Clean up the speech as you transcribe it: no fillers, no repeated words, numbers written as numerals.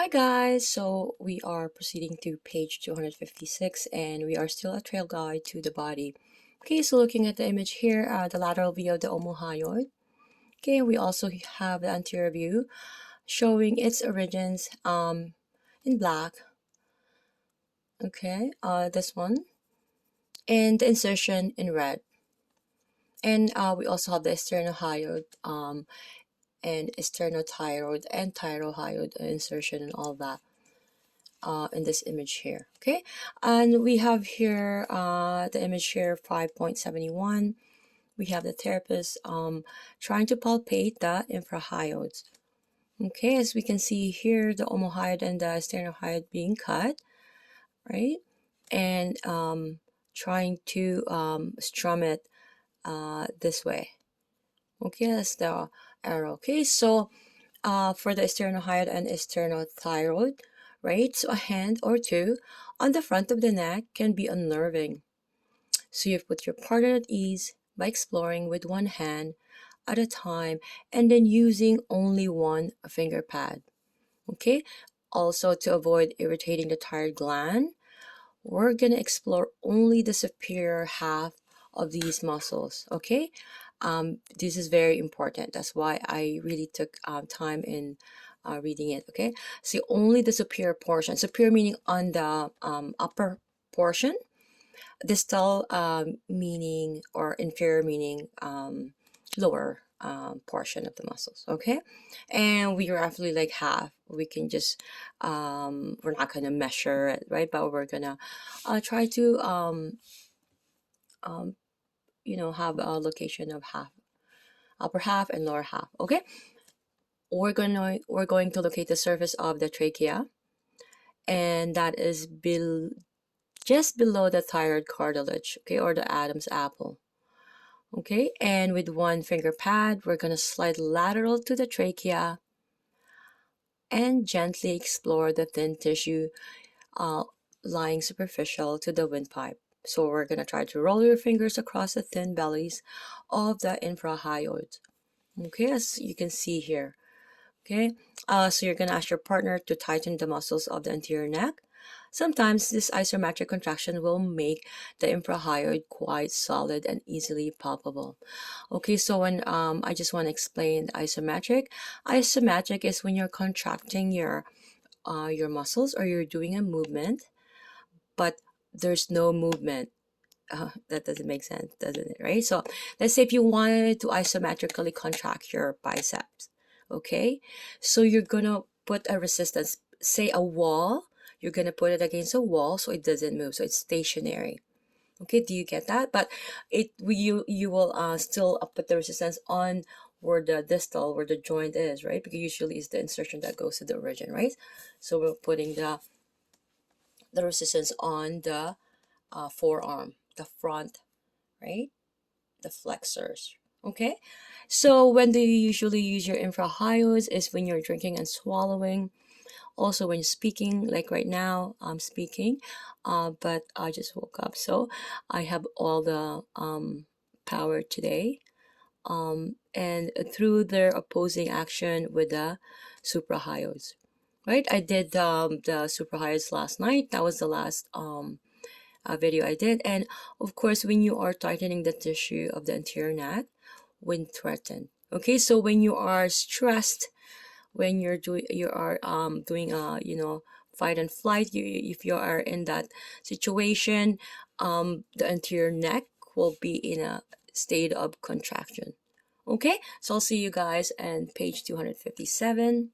Hi guys, so we are proceeding to page 256 and we are still a trail guide to the body. Okay, so looking at the image here, the lateral view of the omohyoid. Okay, we also have the anterior view showing its origins in black. Okay, this one. And the insertion in red. And we also have the sternohyoid and sternothyroid and thyrohyoid insertion and all that. In this image here. Okay, and we have here the image here 5.71. We have the therapist trying to palpate the infrahyoids. Okay, as we can see here, the omohyoid and the sternohyoid being cut, right, and trying to strum it this way. Okay, that's the arrow. Okay, so for the sternohyoid and sternothyroid, right? So a hand or two on the front of the neck can be unnerving. So you put your partner at ease by exploring with one hand at a time and then using only one finger pad. Okay? Also, to avoid irritating the thyroid gland, we're going to explore only the superior half of these muscles. Okay? This is very important. That's why I really took time in reading it. Okay, so only the superior portion, superior meaning on the upper portion, distal meaning, or inferior meaning lower portion of the muscles. Okay, and we roughly like half. We can just we're not gonna measure it, right, but we're gonna try to have a location of half, upper half and lower half. Okay, we're going to locate the surface of the trachea, and that is just below the thyroid cartilage, okay, or the Adam's apple. Okay, and with one finger pad, we're going to slide lateral to the trachea and gently explore the thin tissue lying superficial to the windpipe. So we're going to try to roll your fingers across the thin bellies of the infrahyoid. Okay, as you can see here. Okay, so you're going to ask your partner to tighten the muscles of the anterior neck. Sometimes this isometric contraction will make the infrahyoid quite solid and easily palpable. Okay, so when I just want to explain the isometric. Isometric is when you're contracting your muscles, or you're doing a movement, but there's no movement. That doesn't make sense, doesn't it? Right? So let's say if you wanted to isometrically contract your biceps. Okay, so you're gonna put a resistance, say a wall. You're gonna put it against a wall so it doesn't move, so it's stationary. Okay, do you get that? But you will still put the resistance on where the distal, where the joint is, right? Because usually it's the insertion that goes to the origin, right? So we're putting the resistance on the forearm, the front, right? The flexors. Okay, so when do you usually use your infrahyoids? Is when you're drinking and swallowing. Also when speaking, like right now I'm speaking, but I just woke up, so I have all the power today, and through their opposing action with the suprahyoids. Right, I did the suprahyoids last night. That was the last video I did. And of course, when you are tightening the tissue of the anterior neck when threatened. Okay, so when you are stressed, when you are doing fight and flight, if you are in that situation, the anterior neck will be in a state of contraction. Okay, so I'll see you guys on page 257.